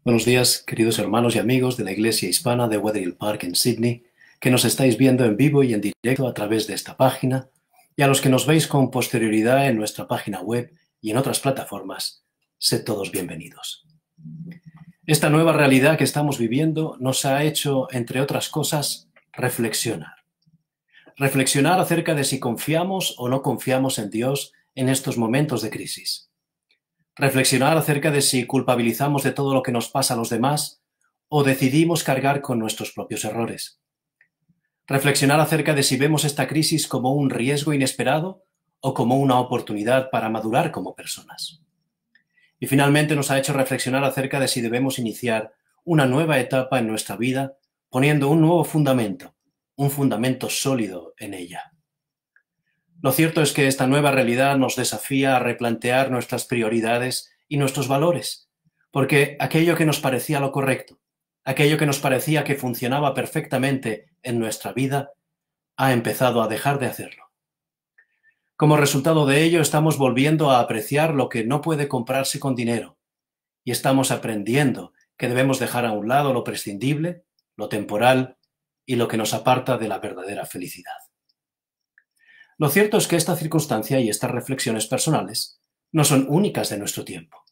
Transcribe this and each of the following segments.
Buenos días, queridos hermanos y amigos de la Iglesia Hispana de Wetherill Park en Sydney, que nos estáis viendo en vivo y en directo a través de esta página, y a los que nos veis con posterioridad en nuestra página web y en otras plataformas. Sed todos bienvenidos. Esta nueva realidad que estamos viviendo nos ha hecho, entre otras cosas, reflexionar. Reflexionar acerca de si confiamos o no confiamos en Dios en estos momentos de crisis. Reflexionar acerca de si culpabilizamos de todo lo que nos pasa a los demás o decidimos cargar con nuestros propios errores. Reflexionar acerca de si vemos esta crisis como un riesgo inesperado o como una oportunidad para madurar como personas. Y finalmente nos ha hecho reflexionar acerca de si debemos iniciar una nueva etapa en nuestra vida poniendo un nuevo fundamento, un fundamento sólido en ella. Lo cierto es que esta nueva realidad nos desafía a replantear nuestras prioridades y nuestros valores, porque aquello que nos parecía lo correcto, aquello que nos parecía que funcionaba perfectamente en nuestra vida, ha empezado a dejar de hacerlo. Como resultado de ello, estamos volviendo a apreciar lo que no puede comprarse con dinero, y estamos aprendiendo que debemos dejar a un lado lo prescindible, lo temporal y lo que nos aparta de la verdadera felicidad. Lo cierto es que esta circunstancia y estas reflexiones personales no son únicas de nuestro tiempo.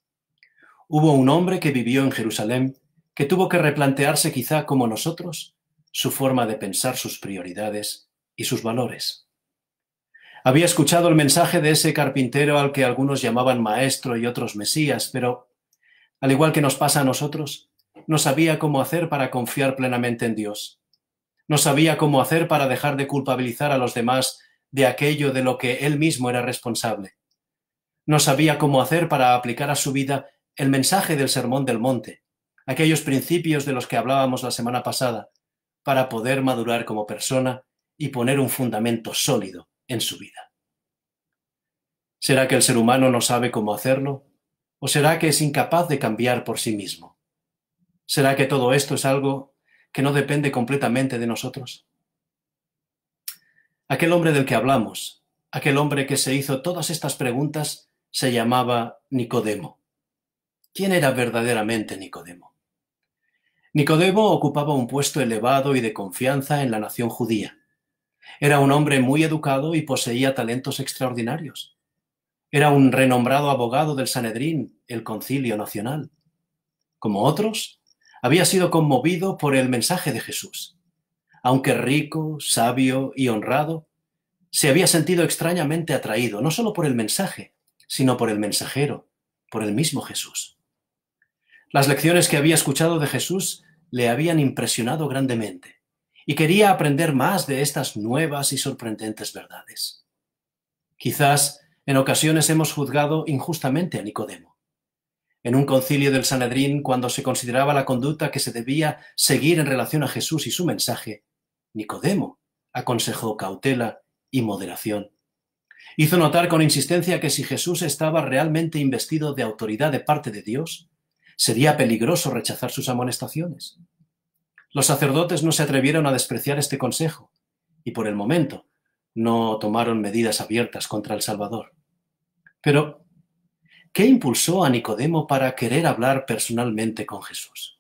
Hubo un hombre que vivió en Jerusalén que tuvo que replantearse quizá como nosotros su forma de pensar sus prioridades y sus valores. Había escuchado el mensaje de ese carpintero al que algunos llamaban maestro y otros mesías, pero, al igual que nos pasa a nosotros, no sabía cómo hacer para confiar plenamente en Dios. No sabía cómo hacer para dejar de culpabilizar a los demás de aquello de lo que él mismo era responsable. No sabía cómo hacer para aplicar a su vida el mensaje del Sermón del Monte, aquellos principios de los que hablábamos la semana pasada, para poder madurar como persona y poner un fundamento sólido en su vida. ¿Será que el ser humano no sabe cómo hacerlo? ¿O será que es incapaz de cambiar por sí mismo? ¿Será que todo esto es algo que no depende completamente de nosotros? Aquel hombre del que hablamos, aquel hombre que se hizo todas estas preguntas, se llamaba Nicodemo. ¿Quién era verdaderamente Nicodemo? Nicodemo ocupaba un puesto elevado y de confianza en la nación judía. Era un hombre muy educado y poseía talentos extraordinarios. Era un renombrado abogado del Sanedrín, el Concilio Nacional. Como otros, había sido conmovido por el mensaje de Jesús. Aunque rico, sabio y honrado, se había sentido extrañamente atraído, no solo por el mensaje, sino por el mensajero, por el mismo Jesús. Las lecciones que había escuchado de Jesús le habían impresionado grandemente y quería aprender más de estas nuevas y sorprendentes verdades. Quizás en ocasiones hemos juzgado injustamente a Nicodemo. En un concilio del Sanedrín, cuando se consideraba la conducta que se debía seguir en relación a Jesús y su mensaje, Nicodemo aconsejó cautela y moderación. Hizo notar con insistencia que si Jesús estaba realmente investido de autoridad de parte de Dios, sería peligroso rechazar sus amonestaciones. Los sacerdotes no se atrevieron a despreciar este consejo y por el momento no tomaron medidas abiertas contra el Salvador. Pero, ¿qué impulsó a Nicodemo para querer hablar personalmente con Jesús?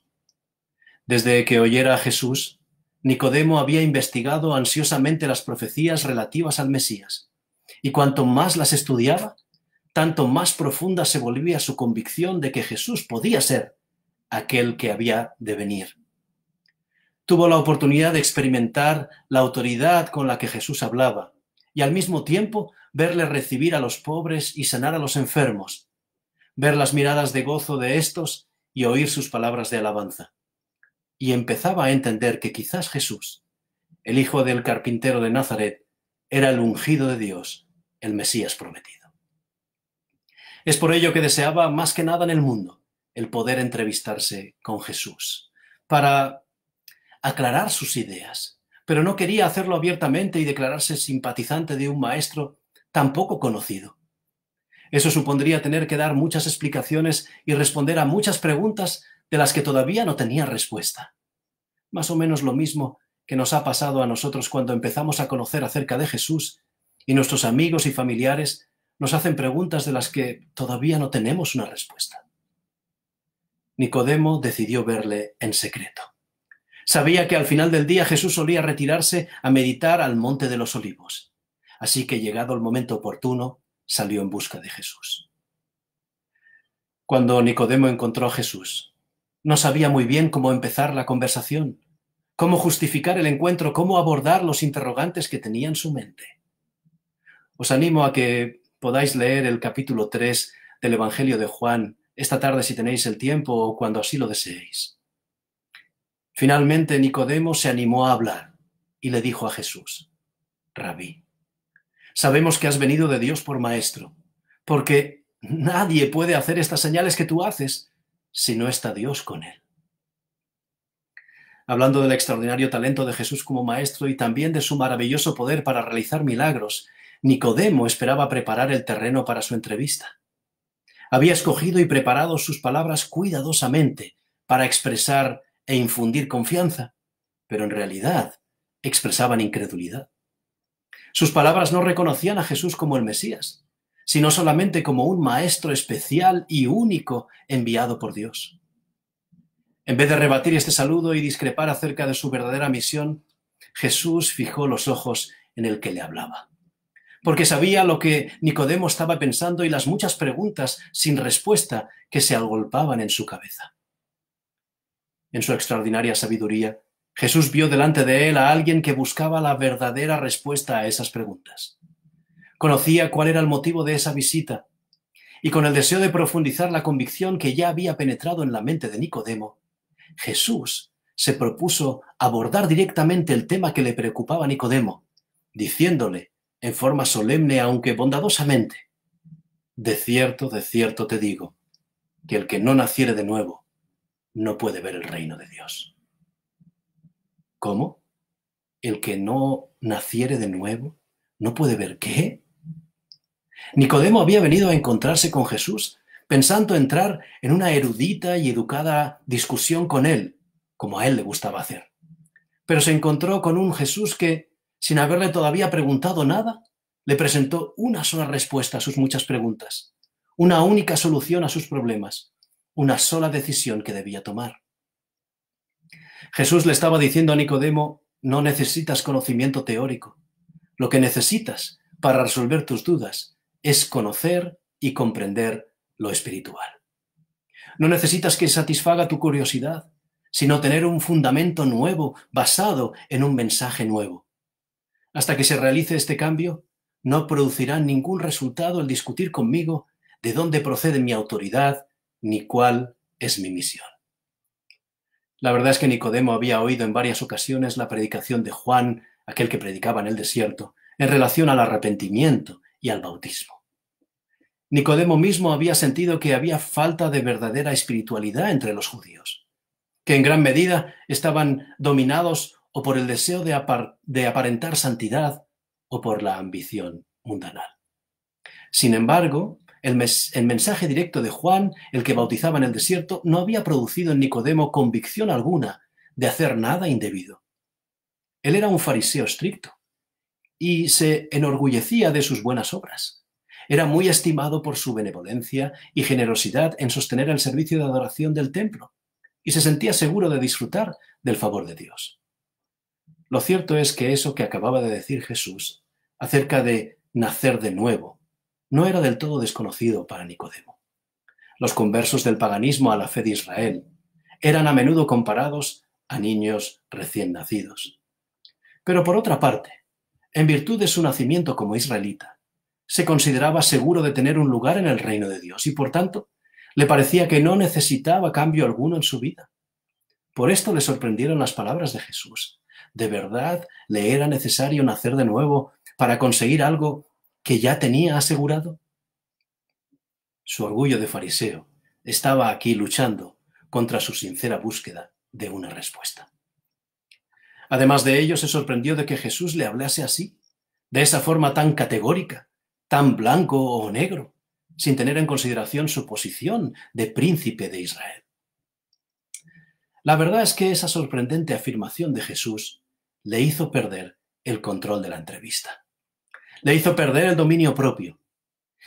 Desde que oyera a Jesús, Nicodemo había investigado ansiosamente las profecías relativas al Mesías, y cuanto más las estudiaba, tanto más profunda se volvía su convicción de que Jesús podía ser aquel que había de venir. Tuvo la oportunidad de experimentar la autoridad con la que Jesús hablaba, y al mismo tiempo verle recibir a los pobres y sanar a los enfermos, ver las miradas de gozo de estos y oír sus palabras de alabanza. Y empezaba a entender que quizás Jesús, el hijo del carpintero de Nazaret, era el ungido de Dios, el Mesías prometido. Es por ello que deseaba más que nada en el mundo el poder entrevistarse con Jesús, para aclarar sus ideas, pero no quería hacerlo abiertamente y declararse simpatizante de un maestro tan poco conocido. Eso supondría tener que dar muchas explicaciones y responder a muchas preguntas de las que todavía no tenía respuesta. Más o menos lo mismo que nos ha pasado a nosotros cuando empezamos a conocer acerca de Jesús y nuestros amigos y familiares nos hacen preguntas de las que todavía no tenemos una respuesta. Nicodemo decidió verle en secreto. Sabía que al final del día Jesús solía retirarse a meditar al Monte de los Olivos. Así que, llegado el momento oportuno, salió en busca de Jesús. Cuando Nicodemo encontró a Jesús, no sabía muy bien cómo empezar la conversación, cómo justificar el encuentro, cómo abordar los interrogantes que tenía en su mente. Os animo a que podáis leer el capítulo 3 del Evangelio de Juan esta tarde si tenéis el tiempo o cuando así lo deseéis. Finalmente Nicodemo se animó a hablar y le dijo a Jesús: Rabí, sabemos que has venido de Dios por maestro, porque nadie puede hacer estas señales que tú haces si no está Dios con él. Hablando del extraordinario talento de Jesús como maestro y también de su maravilloso poder para realizar milagros, Nicodemo esperaba preparar el terreno para su entrevista. Había escogido y preparado sus palabras cuidadosamente para expresar e infundir confianza, pero en realidad expresaban incredulidad. Sus palabras no reconocían a Jesús como el Mesías, sino solamente como un maestro especial y único enviado por Dios. En vez de rebatir este saludo y discrepar acerca de su verdadera misión, Jesús fijó los ojos en el que le hablaba, porque sabía lo que Nicodemo estaba pensando y las muchas preguntas sin respuesta que se agolpaban en su cabeza. En su extraordinaria sabiduría, Jesús vio delante de él a alguien que buscaba la verdadera respuesta a esas preguntas. Conocía cuál era el motivo de esa visita, y con el deseo de profundizar la convicción que ya había penetrado en la mente de Nicodemo, Jesús se propuso abordar directamente el tema que le preocupaba a Nicodemo, diciéndole en forma solemne aunque bondadosamente: de cierto te digo, que el que no naciere de nuevo no puede ver el reino de Dios. ¿Cómo? ¿El que no naciere de nuevo no puede ver qué? Nicodemo había venido a encontrarse con Jesús pensando entrar en una erudita y educada discusión con él, como a él le gustaba hacer. Pero se encontró con un Jesús que, sin haberle todavía preguntado nada, le presentó una sola respuesta a sus muchas preguntas, una única solución a sus problemas, una sola decisión que debía tomar. Jesús le estaba diciendo a Nicodemo: no necesitas conocimiento teórico. Lo que necesitas para resolver tus dudas es conocer y comprender lo espiritual. No necesitas que satisfaga tu curiosidad, sino tener un fundamento nuevo basado en un mensaje nuevo. Hasta que se realice este cambio, no producirá ningún resultado el discutir conmigo de dónde procede mi autoridad ni cuál es mi misión. La verdad es que Nicodemo había oído en varias ocasiones la predicación de Juan, aquel que predicaba en el desierto, en relación al arrepentimiento y al bautismo. Nicodemo mismo había sentido que había falta de verdadera espiritualidad entre los judíos, que en gran medida estaban dominados o por el deseo de aparentar santidad o por la ambición mundanal. Sin embargo, el mensaje directo de Juan, el que bautizaba en el desierto, no había producido en Nicodemo convicción alguna de hacer nada indebido. Él era un fariseo estricto y se enorgullecía de sus buenas obras. Era muy estimado por su benevolencia y generosidad en sostener el servicio de adoración del templo y se sentía seguro de disfrutar del favor de Dios. Lo cierto es que eso que acababa de decir Jesús acerca de nacer de nuevo no era del todo desconocido para Nicodemo. Los conversos del paganismo a la fe de Israel eran a menudo comparados a niños recién nacidos. Pero por otra parte, en virtud de su nacimiento como israelita, se consideraba seguro de tener un lugar en el reino de Dios y, por tanto, le parecía que no necesitaba cambio alguno en su vida. Por esto le sorprendieron las palabras de Jesús. ¿De verdad le era necesario nacer de nuevo para conseguir algo que ya tenía asegurado? Su orgullo de fariseo estaba aquí luchando contra su sincera búsqueda de una respuesta. Además de ello, se sorprendió de que Jesús le hablase así, de esa forma tan categórica, tan blanco o negro, sin tener en consideración su posición de príncipe de Israel. La verdad es que esa sorprendente afirmación de Jesús le hizo perder el control de la entrevista. Le hizo perder el dominio propio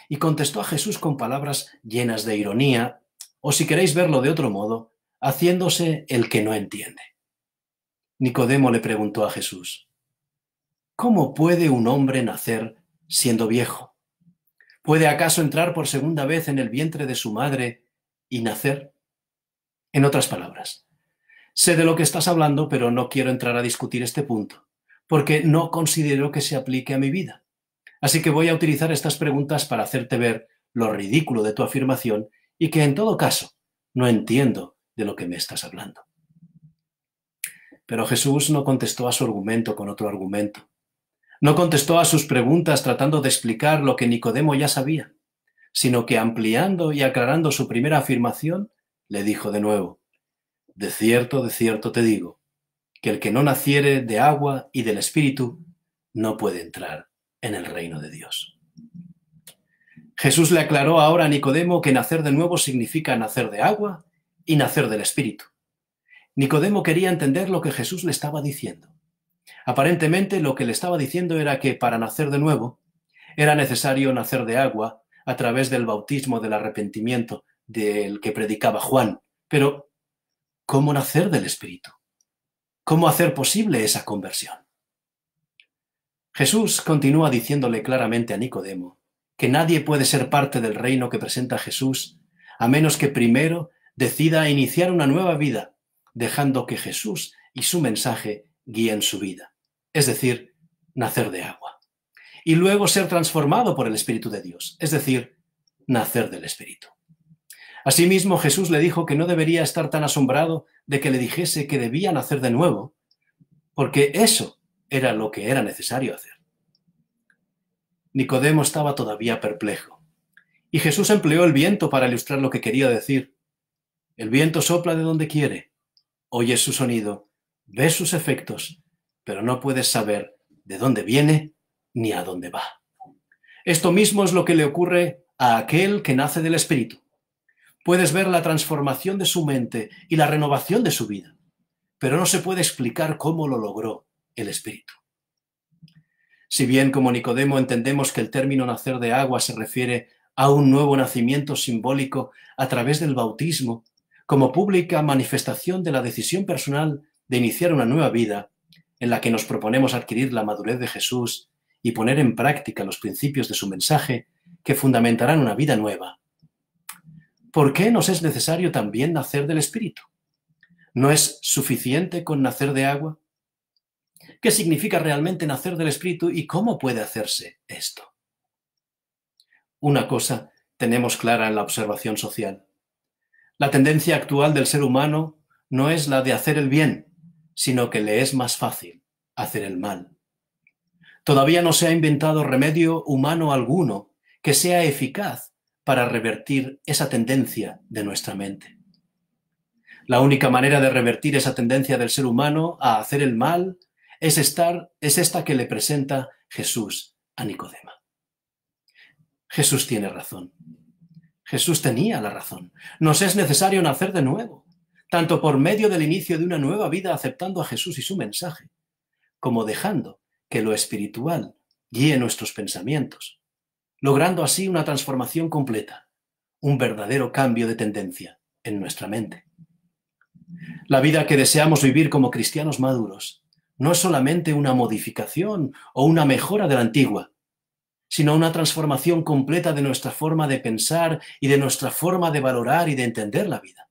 y contestó a Jesús con palabras llenas de ironía, o si queréis verlo de otro modo, haciéndose el que no entiende. Nicodemo le preguntó a Jesús: ¿cómo puede un hombre nacer siendo viejo? ¿Puede acaso entrar por segunda vez en el vientre de su madre y nacer? En otras palabras, sé de lo que estás hablando, pero no quiero entrar a discutir este punto, porque no considero que se aplique a mi vida. Así que voy a utilizar estas preguntas para hacerte ver lo ridículo de tu afirmación y que, en todo caso, no entiendo de lo que me estás hablando. Pero Jesús no contestó a su argumento con otro argumento. No contestó a sus preguntas tratando de explicar lo que Nicodemo ya sabía, sino que, ampliando y aclarando su primera afirmación, le dijo de nuevo: de cierto te digo, que el que no naciere de agua y del Espíritu no puede entrar en el reino de Dios. Jesús le aclaró ahora a Nicodemo que nacer de nuevo significa nacer de agua y nacer del Espíritu. Nicodemo quería entender lo que Jesús le estaba diciendo. Aparentemente lo que le estaba diciendo era que para nacer de nuevo era necesario nacer de agua a través del bautismo del arrepentimiento del que predicaba Juan. Pero, ¿cómo nacer del Espíritu? ¿Cómo hacer posible esa conversión? Jesús continúa diciéndole claramente a Nicodemo que nadie puede ser parte del reino que presenta Jesús a menos que primero decida iniciar una nueva vida, dejando que Jesús y su mensaje guíen su vida, es decir, nacer de agua, y luego ser transformado por el Espíritu de Dios, es decir, nacer del Espíritu. Asimismo, Jesús le dijo que no debería estar tan asombrado de que le dijese que debía nacer de nuevo, porque eso era lo que era necesario hacer. Nicodemo estaba todavía perplejo, y Jesús empleó el viento para ilustrar lo que quería decir. El viento sopla de donde quiere, oyes su sonido, ves sus efectos, pero no puedes saber de dónde viene ni a dónde va. Esto mismo es lo que le ocurre a aquel que nace del Espíritu. Puedes ver la transformación de su mente y la renovación de su vida, pero no se puede explicar cómo lo logró el Espíritu. Si bien como Nicodemo entendemos que el término nacer de agua se refiere a un nuevo nacimiento simbólico a través del bautismo, como pública manifestación de la decisión personal de iniciar una nueva vida, en la que nos proponemos adquirir la madurez de Jesús y poner en práctica los principios de su mensaje que fundamentarán una vida nueva. ¿Por qué nos es necesario también nacer del Espíritu? ¿No es suficiente con nacer de agua? ¿Qué significa realmente nacer del Espíritu y cómo puede hacerse esto? Una cosa tenemos clara en la observación social. La tendencia actual del ser humano no es la de hacer el bien, sino que le es más fácil hacer el mal. Todavía no se ha inventado remedio humano alguno que sea eficaz para revertir esa tendencia de nuestra mente. La única manera de revertir esa tendencia del ser humano a hacer el mal es esta que le presenta Jesús a Nicodemo. Jesús tiene razón. Jesús tenía la razón. Nos es necesario nacer de nuevo, tanto por medio del inicio de una nueva vida aceptando a Jesús y su mensaje, como dejando que lo espiritual guíe nuestros pensamientos, logrando así una transformación completa, un verdadero cambio de tendencia en nuestra mente. La vida que deseamos vivir como cristianos maduros no es solamente una modificación o una mejora de la antigua, sino una transformación completa de nuestra forma de pensar y de nuestra forma de valorar y de entender la vida.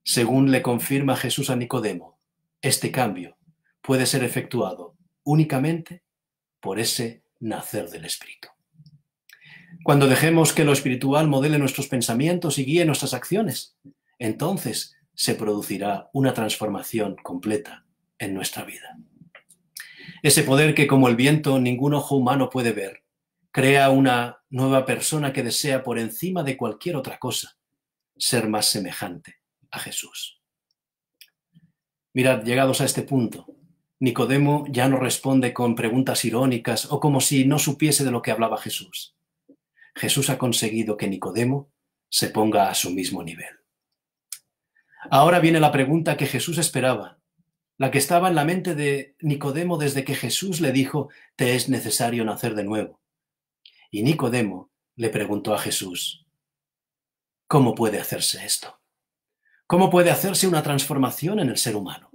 Según le confirma Jesús a Nicodemo, este cambio puede ser efectuado únicamente por ese nacer del Espíritu. Cuando dejemos que lo espiritual modele nuestros pensamientos y guíe nuestras acciones, entonces se producirá una transformación completa en nuestra vida. Ese poder que, como el viento, ningún ojo humano puede ver, crea una nueva persona que desea por encima de cualquier otra cosa ser más semejante a Jesús. Mirad, llegados a este punto, Nicodemo ya no responde con preguntas irónicas o como si no supiese de lo que hablaba Jesús. Jesús ha conseguido que Nicodemo se ponga a su mismo nivel. Ahora viene la pregunta que Jesús esperaba, la que estaba en la mente de Nicodemo desde que Jesús le dijo: te es necesario nacer de nuevo. Y Nicodemo le preguntó a Jesús: ¿cómo puede hacerse esto? ¿Cómo puede hacerse una transformación en el ser humano?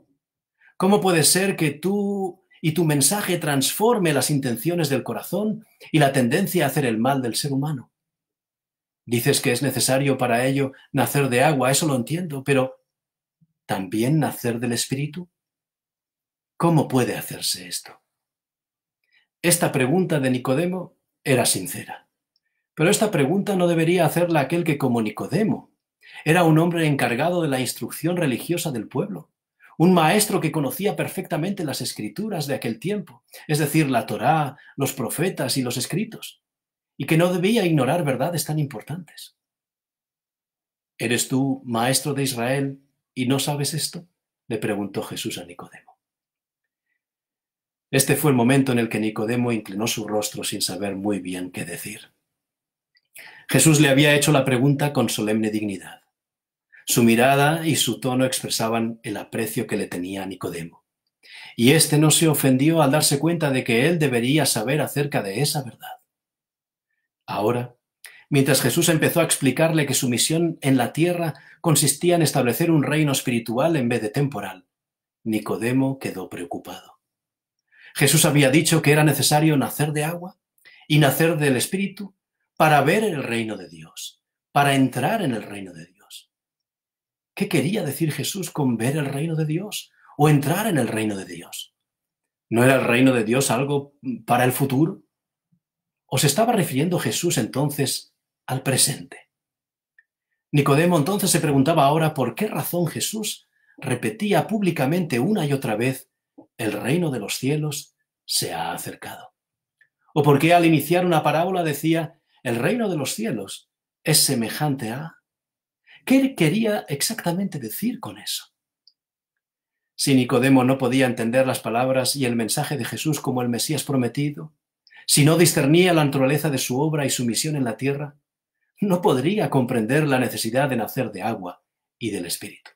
¿Cómo puede ser que tú y tu mensaje transforme las intenciones del corazón y la tendencia a hacer el mal del ser humano? Dices que es necesario para ello nacer de agua, eso lo entiendo, pero ¿también nacer del Espíritu? ¿Cómo puede hacerse esto? Esta pregunta de Nicodemo era sincera, pero esta pregunta no debería hacerla aquel que, como Nicodemo, era un hombre encargado de la instrucción religiosa del pueblo, un maestro que conocía perfectamente las escrituras de aquel tiempo, es decir, la Torá, los profetas y los escritos, y que no debía ignorar verdades tan importantes. ¿Eres tú maestro de Israel y no sabes esto?, le preguntó Jesús a Nicodemo. Este fue el momento en el que Nicodemo inclinó su rostro sin saber muy bien qué decir. Jesús le había hecho la pregunta con solemne dignidad. Su mirada y su tono expresaban el aprecio que le tenía a Nicodemo, y éste no se ofendió al darse cuenta de que él debería saber acerca de esa verdad. Ahora, mientras Jesús empezó a explicarle que su misión en la tierra consistía en establecer un reino espiritual en vez de temporal, Nicodemo quedó preocupado. Jesús había dicho que era necesario nacer de agua y nacer del Espíritu para ver el reino de Dios, para entrar en el reino de Dios. ¿Qué quería decir Jesús con ver el reino de Dios o entrar en el reino de Dios? ¿No era el reino de Dios algo para el futuro? ¿O se estaba refiriendo Jesús entonces al presente? Nicodemo entonces se preguntaba ahora por qué razón Jesús repetía públicamente una y otra vez: el reino de los cielos se ha acercado. O por qué al iniciar una parábola decía: el reino de los cielos es semejante a... ¿Qué quería exactamente decir con eso? Si Nicodemo no podía entender las palabras y el mensaje de Jesús como el Mesías prometido, si no discernía la naturaleza de su obra y su misión en la tierra, no podría comprender la necesidad de nacer de agua y del Espíritu.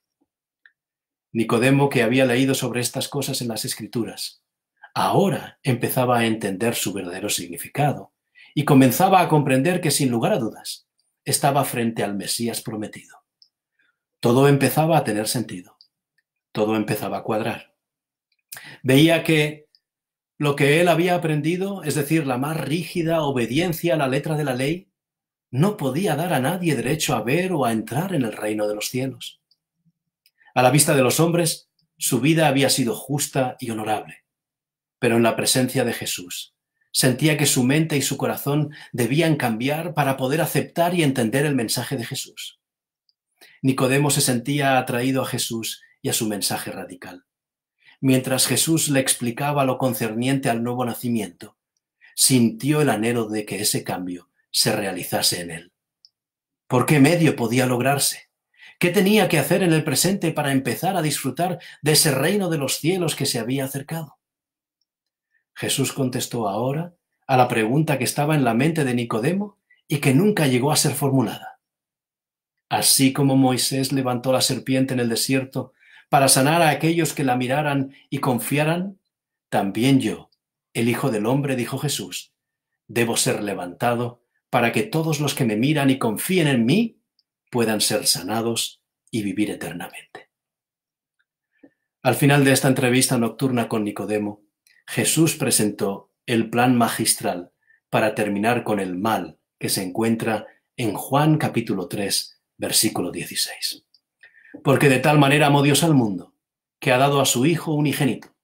Nicodemo, que había leído sobre estas cosas en las Escrituras, ahora empezaba a entender su verdadero significado y comenzaba a comprender que, sin lugar a dudas, estaba frente al Mesías prometido. Todo empezaba a tener sentido. Todo empezaba a cuadrar. Veía que lo que él había aprendido, es decir, la más rígida obediencia a la letra de la ley, no podía dar a nadie derecho a ver o a entrar en el reino de los cielos. A la vista de los hombres, su vida había sido justa y honorable, pero en la presencia de Jesús, sentía que su mente y su corazón debían cambiar para poder aceptar y entender el mensaje de Jesús. Nicodemo se sentía atraído a Jesús y a su mensaje radical. Mientras Jesús le explicaba lo concerniente al nuevo nacimiento, sintió el anhelo de que ese cambio se realizase en él. ¿Por qué medio podía lograrse? ¿Qué tenía que hacer en el presente para empezar a disfrutar de ese reino de los cielos que se había acercado? Jesús contestó ahora a la pregunta que estaba en la mente de Nicodemo y que nunca llegó a ser formulada. Así como Moisés levantó la serpiente en el desierto para sanar a aquellos que la miraran y confiaran, también yo, el Hijo del Hombre, dijo Jesús, debo ser levantado para que todos los que me miran y confíen en mí puedan ser sanados y vivir eternamente. Al final de esta entrevista nocturna con Nicodemo, Jesús presentó el plan magistral para terminar con el mal que se encuentra en Juan capítulo 3, versículo 16. Porque de tal manera amó Dios al mundo, que ha dado a su Hijo unigénito,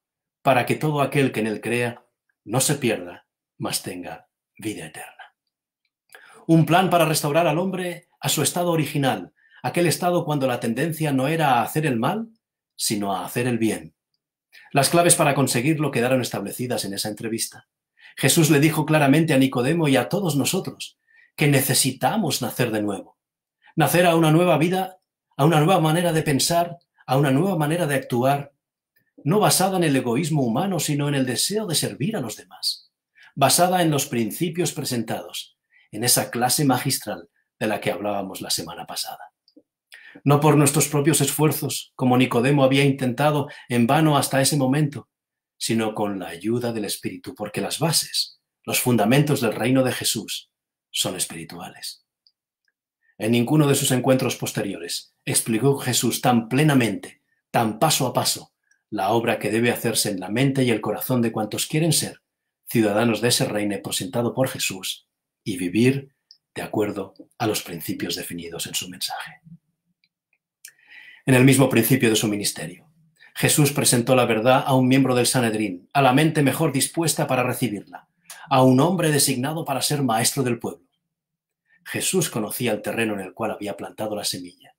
para que todo aquel que en él crea no se pierda, mas tenga vida eterna. Un plan para restaurar al hombre a su estado original, aquel estado cuando la tendencia no era a hacer el mal, sino a hacer el bien. Las claves para conseguirlo quedaron establecidas en esa entrevista. Jesús le dijo claramente a Nicodemo y a todos nosotros que necesitamos nacer de nuevo, nacer a una nueva vida, a una nueva manera de pensar, a una nueva manera de actuar, no basada en el egoísmo humano, sino en el deseo de servir a los demás, basada en los principios presentados en esa clase magistral de la que hablábamos la semana pasada. No por nuestros propios esfuerzos, como Nicodemo había intentado en vano hasta ese momento, sino con la ayuda del Espíritu, porque las bases, los fundamentos del reino de Jesús son espirituales. En ninguno de sus encuentros posteriores explicó Jesús tan plenamente, tan paso a paso, la obra que debe hacerse en la mente y el corazón de cuantos quieren ser ciudadanos de ese reino presentado por Jesús y vivir de acuerdo a los principios definidos en su mensaje. En el mismo principio de su ministerio, Jesús presentó la verdad a un miembro del Sanedrín, a la mente mejor dispuesta para recibirla, a un hombre designado para ser maestro del pueblo. Jesús conocía el terreno en el cual había plantado la semilla.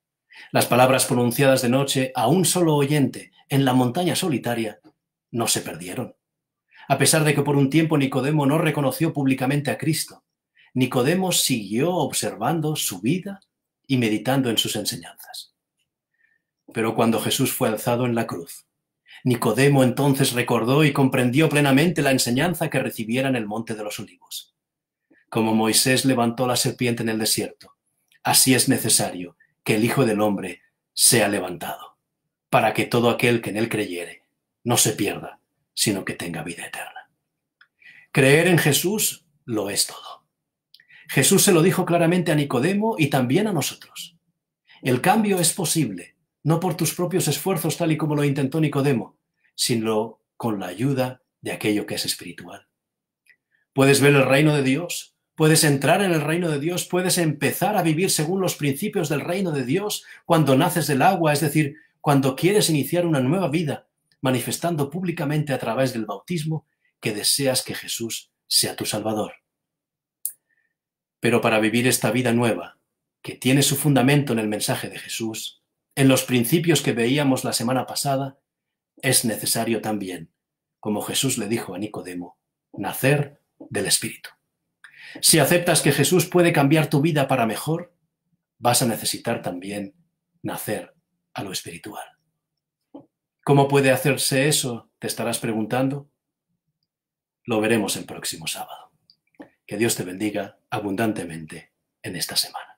Las palabras pronunciadas de noche a un solo oyente en la montaña solitaria no se perdieron. A pesar de que por un tiempo Nicodemo no reconoció públicamente a Cristo, Nicodemo siguió observando su vida y meditando en sus enseñanzas. Pero cuando Jesús fue alzado en la cruz, Nicodemo entonces recordó y comprendió plenamente la enseñanza que recibiera en el Monte de los Olivos. Como Moisés levantó la serpiente en el desierto, así es necesario que el Hijo del Hombre sea levantado, para que todo aquel que en él creyere no se pierda, sino que tenga vida eterna. Creer en Jesús lo es todo. Jesús se lo dijo claramente a Nicodemo y también a nosotros. El cambio es posible, no por tus propios esfuerzos tal y como lo intentó Nicodemo, sino con la ayuda de aquello que es espiritual. Puedes ver el reino de Dios, puedes entrar en el reino de Dios, puedes empezar a vivir según los principios del reino de Dios cuando naces del agua, es decir, cuando quieres iniciar una nueva vida, manifestando públicamente a través del bautismo que deseas que Jesús sea tu Salvador. Pero para vivir esta vida nueva, que tiene su fundamento en el mensaje de Jesús, en los principios que veíamos la semana pasada, es necesario también, como Jesús le dijo a Nicodemo, nacer del Espíritu. Si aceptas que Jesús puede cambiar tu vida para mejor, vas a necesitar también nacer a lo espiritual. ¿Cómo puede hacerse eso? Te estarás preguntando. Lo veremos el próximo sábado. Que Dios te bendiga abundantemente en esta semana.